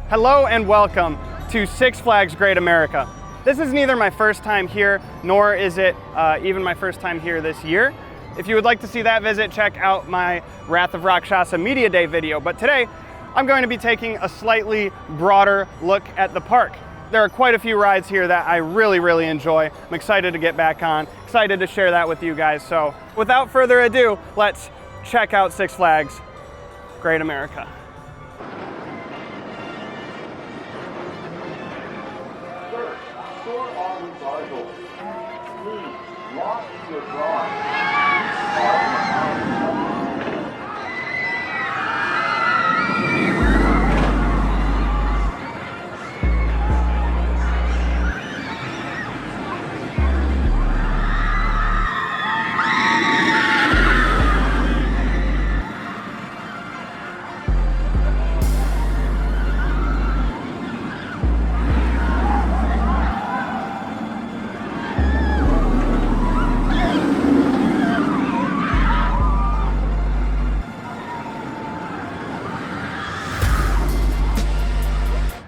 Hello and welcome to Six Flags Great America. This is neither my first time here, nor is it even my first time here this year. If you would like to see that visit, check out my Wrath of Rakshasa Media Day video. But today, I'm going to be taking a slightly broader look at the park. There are quite a few rides here that I really enjoy. I'm excited to get back on, excited to share that with you guys. So without further ado, let's check out Six Flags Great America.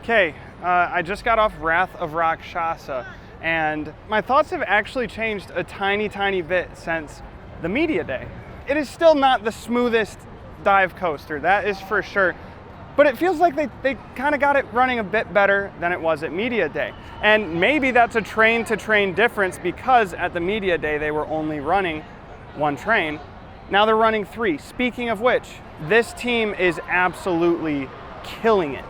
Okay, I just got off Wrath of Rakshasa, and my thoughts have actually changed a tiny bit since the media day. It is still not the smoothest dive coaster, that is for sure, but it feels like they kind of got it running a bit better than it was at media day. And maybe that's a train to train difference, because at the media day they were only running one train. Now they're running three. Speaking of which, this team is absolutely killing it.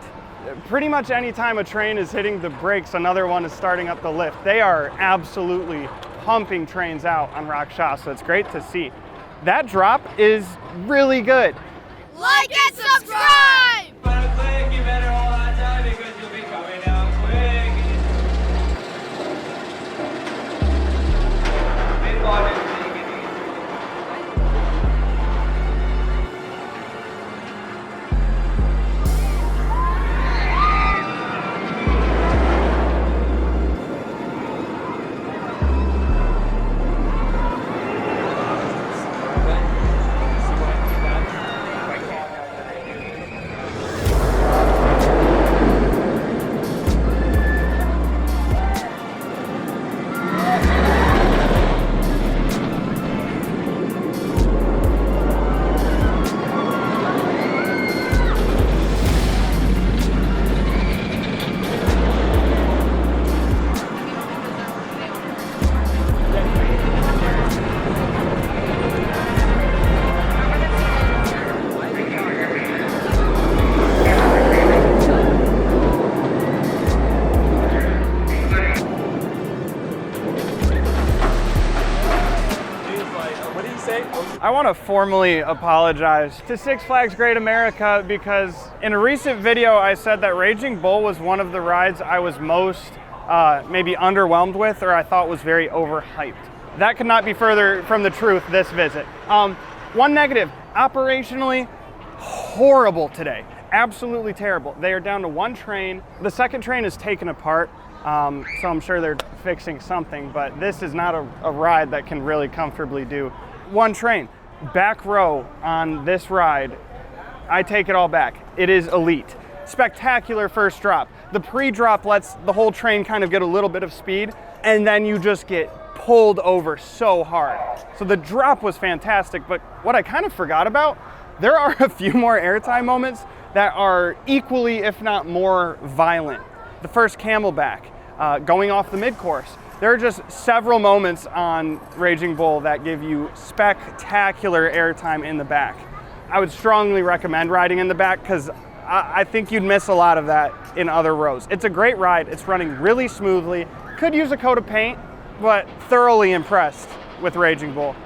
Pretty much any time a train is hitting the brakes, another one is starting up the lift. They are absolutely pumping trains out on Rakshasa. It's great to see. That drop is really good. Like and subscribe! You better hold on tight because you'll be coming down quick. I want to formally apologize to Six Flags Great America, because in a recent video I said that Raging Bull was one of the rides I was most maybe underwhelmed with, or I thought was very overhyped. That could not be further from the truth this visit. One negative, operationally horrible today. Absolutely terrible. They are down to one train. The second train is taken apart, so I'm sure they're fixing something, but this is not a ride that can really comfortably do one train. Back row on this ride, I take it all back. It is elite. Spectacular first drop. The pre-drop lets the whole train kind of get a little bit of speed, and then you just get pulled over so hard. So the drop was fantastic, but what I kind of forgot about, there are a few more airtime moments that are equally, if not more, violent. The first camelback, going off the Midcourse. There are just several moments on Raging Bull that give you spectacular airtime in the back. I would strongly recommend riding in the back, because I think you'd miss a lot of that in other rows. It's a great ride. It's running really smoothly. Could use a coat of paint, but thoroughly impressed with Raging Bull.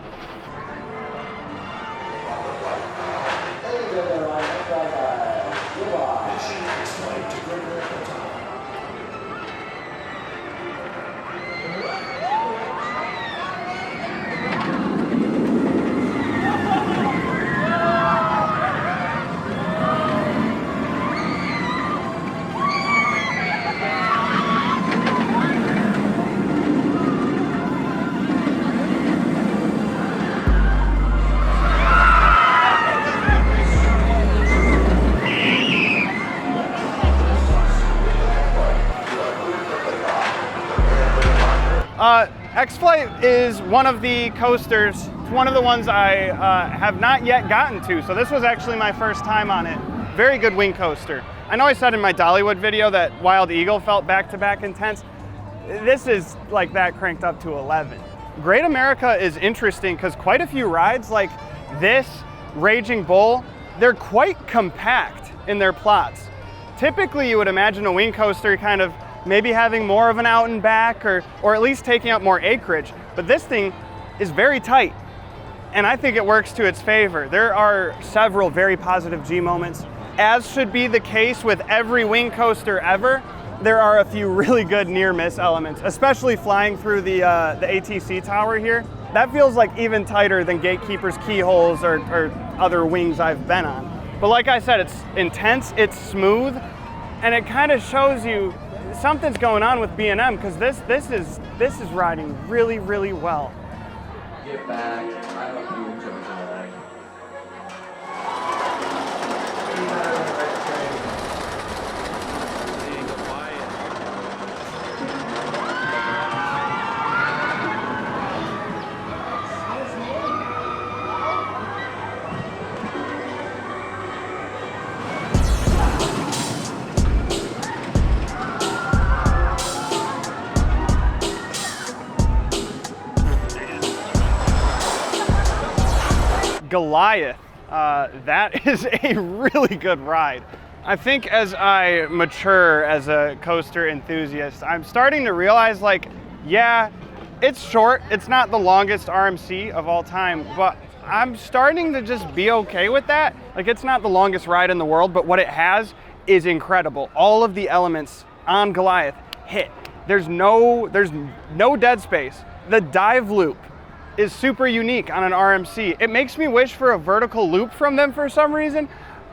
XFlight is one of the coasters. It's one of the ones I have not yet gotten to, so this was actually my first time on it. Very good wing coaster. I know I said in my Dollywood video that Wild Eagle felt back-to-back intense. This is like that cranked up to 11. Great America is interesting because quite a few rides like this, Raging Bull, they're quite compact in their plots. Typically you would imagine a wing coaster kind of maybe having more of an out and back or at least taking up more acreage, but this thing is very tight and I think it works to its favor. There are several very positive G moments. As should be the case with every wing coaster ever, there are a few really good near miss elements, especially flying through the ATC tower here. That feels like even tighter than Gatekeeper's keyholes or other wings I've been on. But like I said, it's intense, it's smooth, and it kind of shows you something's going on with B&M because this is riding really, really well. Get back. I don't know you took that. Goliath, that is a really good ride. I think as I mature as a coaster enthusiast, I'm starting to realize like, yeah, it's short, it's not the longest RMC of all time, but I'm starting to just be okay with that. Like it's not the longest ride in the world, but what it has is incredible. All of the elements on Goliath hit. There's no dead space. The dive loop is super unique on an RMC. It makes me wish for a vertical loop from them for some reason.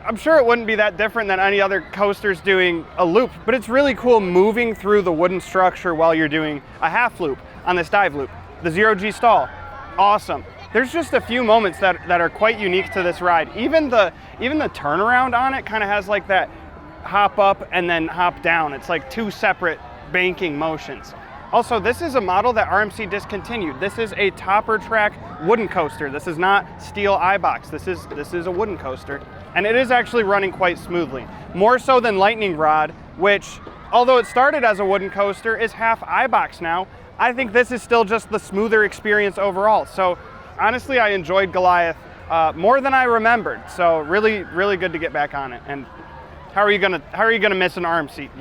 I'm sure it wouldn't be that different than any other coasters doing a loop, but it's really cool moving through the wooden structure while you're doing a half loop on this dive loop. The 0G stall, awesome. There's just a few moments that are quite unique to this ride. Even the turnaround on it kind of has like that hop up and then hop down. It's like two separate banking motions. Also, this is a model that RMC discontinued. This is a topper track wooden coaster. This is not steel iBox. This is a wooden coaster, and it is actually running quite smoothly. More so than Lightning Rod, which, although it started as a wooden coaster, is half iBox now. I think this is still just the smoother experience overall. So honestly, I enjoyed Goliath more than I remembered. So really, really good to get back on it. And how are you gonna miss an RMC?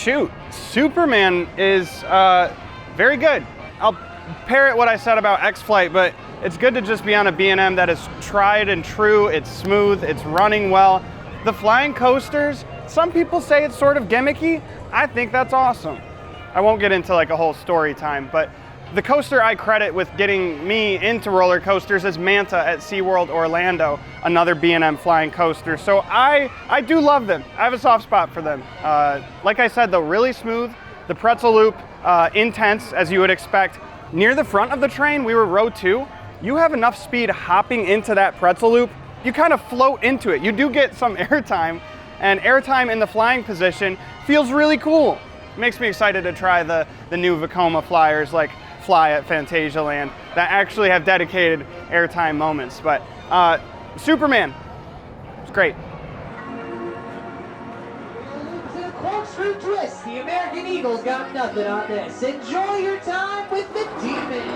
Shoot, Superman is very good. I'll parrot what I said about XFlight, but it's good to just be on a B&M that is tried and true. It's smooth, it's running well. The flying coasters, some people say it's sort of gimmicky. I think that's awesome. I won't get into like a whole story time, but the coaster I credit with getting me into roller coasters is Manta at SeaWorld Orlando, another B&M flying coaster. So I do love them. I have a soft spot for them. Like I said though, really smooth. The pretzel loop, intense as you would expect. Near the front of the train, we were row 2. You have enough speed hopping into that pretzel loop, you kind of float into it. You do get some airtime, and airtime in the flying position feels really cool. It makes me excited to try the new Vekoma flyers like Fly at Fantasialand that actually have dedicated airtime moments. But Superman, it's great. To the corkscrew twist, the American Eagle's got nothing on this. Enjoy your time with the Demon.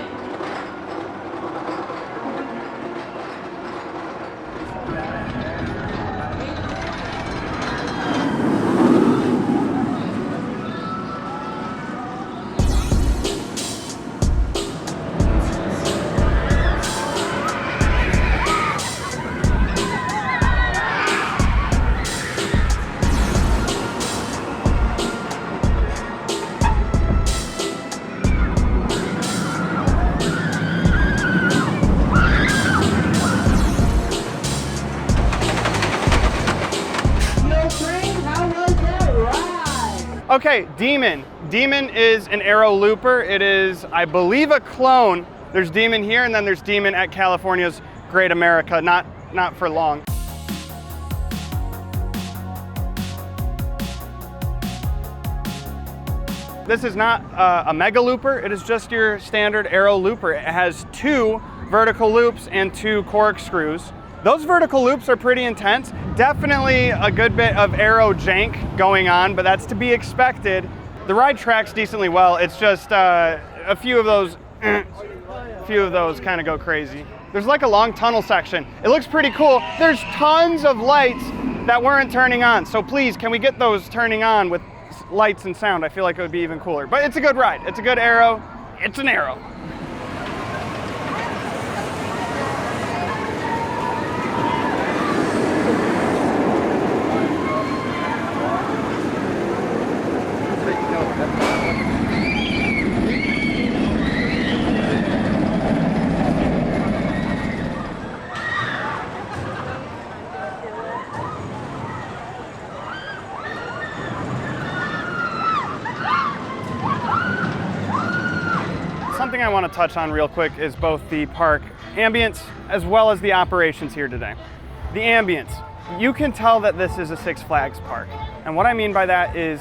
Okay, Demon. Demon is an aero looper. It is, I believe, a clone. There's Demon here, and then there's Demon at California's Great America, not for long. This is not a mega looper, it is just your standard aero looper. It has 2 vertical loops and 2 corkscrews. Those vertical loops are pretty intense. Definitely a good bit of aero jank going on, but that's to be expected. The ride tracks decently well. It's just a few of those kind of go crazy. There's like a long tunnel section. It looks pretty cool. There's tons of lights that weren't turning on. So please, can we get those turning on with lights and sound? I feel like it would be even cooler. But it's a good ride. It's a good aero. It's an aero. Something I want to touch on real quick is both the park ambience as well as the operations here today. The ambience. You can tell that this is a Six Flags park. And what I mean by that is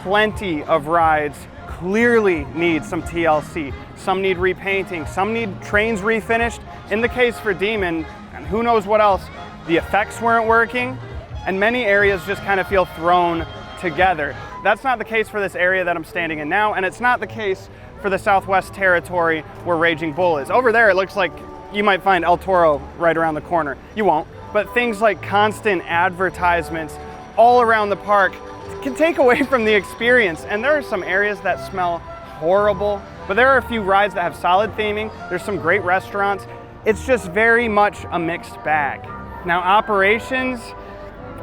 plenty of rides clearly need some TLC. Some need repainting, some need trains refinished. In the case for Demon, and who knows what else, the effects weren't working, and many areas just kind of feel thrown together. That's not the case for this area that I'm standing in now, and it's not the case for the Southwest Territory where Raging Bull is. Over there, it looks like you might find El Toro right around the corner. You won't, but things like constant advertisements all around the park can take away from the experience. And there are some areas that smell horrible, but there are a few rides that have solid theming. There's some great restaurants. It's just very much a mixed bag. Now, operations,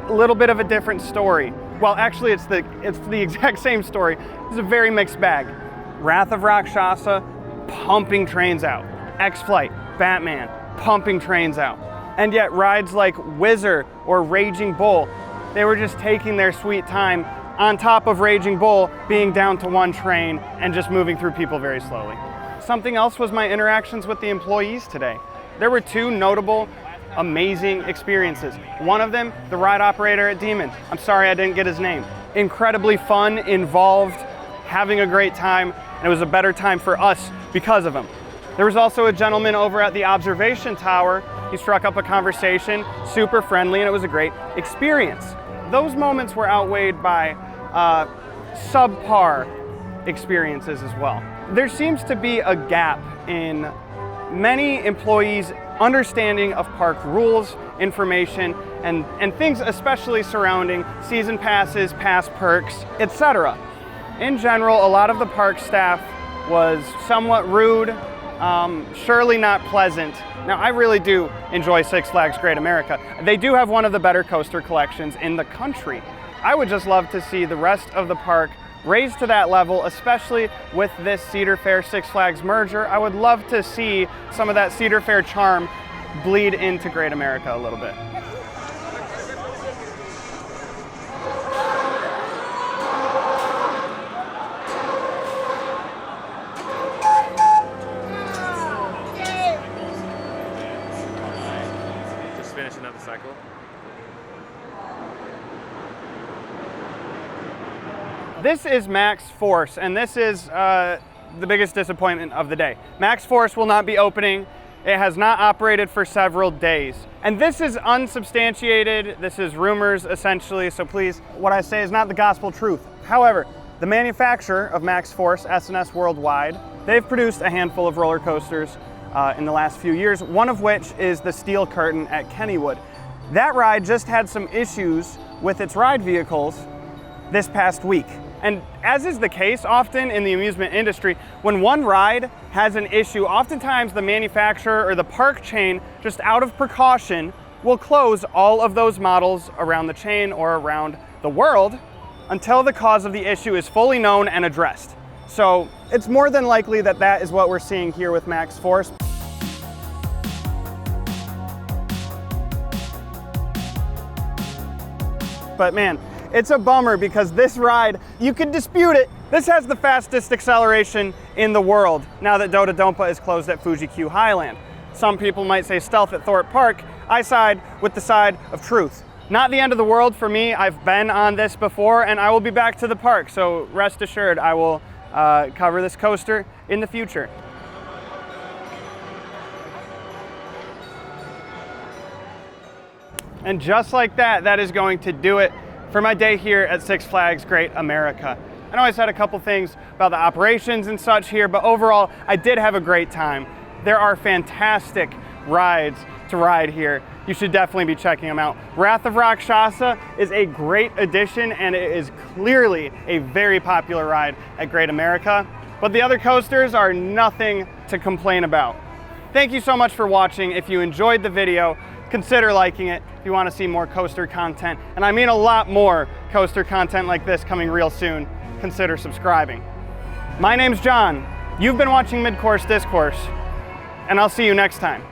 a little bit of a different story. Well, actually, it's the exact same story. It's a very mixed bag. Wrath of Rakshasa, pumping trains out. XFlight, Batman, pumping trains out. And yet rides like Whizzer or Raging Bull, they were just taking their sweet time on top of Raging Bull being down to 1 train and just moving through people very slowly. Something else was my interactions with the employees today. There were 2 notable, amazing experiences. One of them, the ride operator at Demon. I'm sorry I didn't get his name. Incredibly fun, involved, having a great time, and it was a better time for us because of him. There was also a gentleman over at the observation tower. He struck up a conversation, super friendly, and it was a great experience. Those moments were outweighed by subpar experiences as well. There seems to be a gap in many employees' understanding of park rules, information, and things especially surrounding season passes, pass perks, etc. In general, a lot of the park staff was somewhat rude, surely not pleasant. Now, I really do enjoy Six Flags Great America. They do have one of the better coaster collections in the country. I would just love to see the rest of the park raised to that level, especially with this Cedar Fair Six Flags merger. I would love to see some of that Cedar Fair charm bleed into Great America a little bit. Finishing up the cycle. This is Max Force, and this is the biggest disappointment of the day. Max Force will not be opening. It has not operated for several days. And this is unsubstantiated. This is rumors, essentially, so please, what I say is not the gospel truth. However, the manufacturer of Max Force, S&S Worldwide, they've produced a handful of roller coasters in the last few years, one of which is the Steel Curtain at Kennywood. That ride just had some issues with its ride vehicles this past week. And as is the case often in the amusement industry, when one ride has an issue, oftentimes the manufacturer or the park chain, just out of precaution, will close all of those models around the chain or around the world until the cause of the issue is fully known and addressed. So it's more than likely that that is what we're seeing here with Max Force. But man, It's a bummer because this ride, you could dispute it. This has the fastest acceleration in the world now that Dododompa is closed at Fuji-Q Highland. Some people might say stealth at Thorpe Park. I side with the side of truth. Not the end of the world for me. I've been on this before and I will be back to the park. So rest assured, I will cover this coaster in the future. And just like that, that is going to do it for my day here at Six Flags Great America. I know I said a couple things about the operations and such here, but overall, I did have a great time. There are fantastic rides to ride here. You should definitely be checking them out. Wrath of Rakshasa is a great addition and it is clearly a very popular ride at Great America, but the other coasters are nothing to complain about. Thank you so much for watching. If you enjoyed the video, consider liking it if you want to see more coaster content, and I mean a lot more coaster content like this coming real soon. Consider subscribing. My name's John. You've been watching Midcourse Discourse, and I'll see you next time.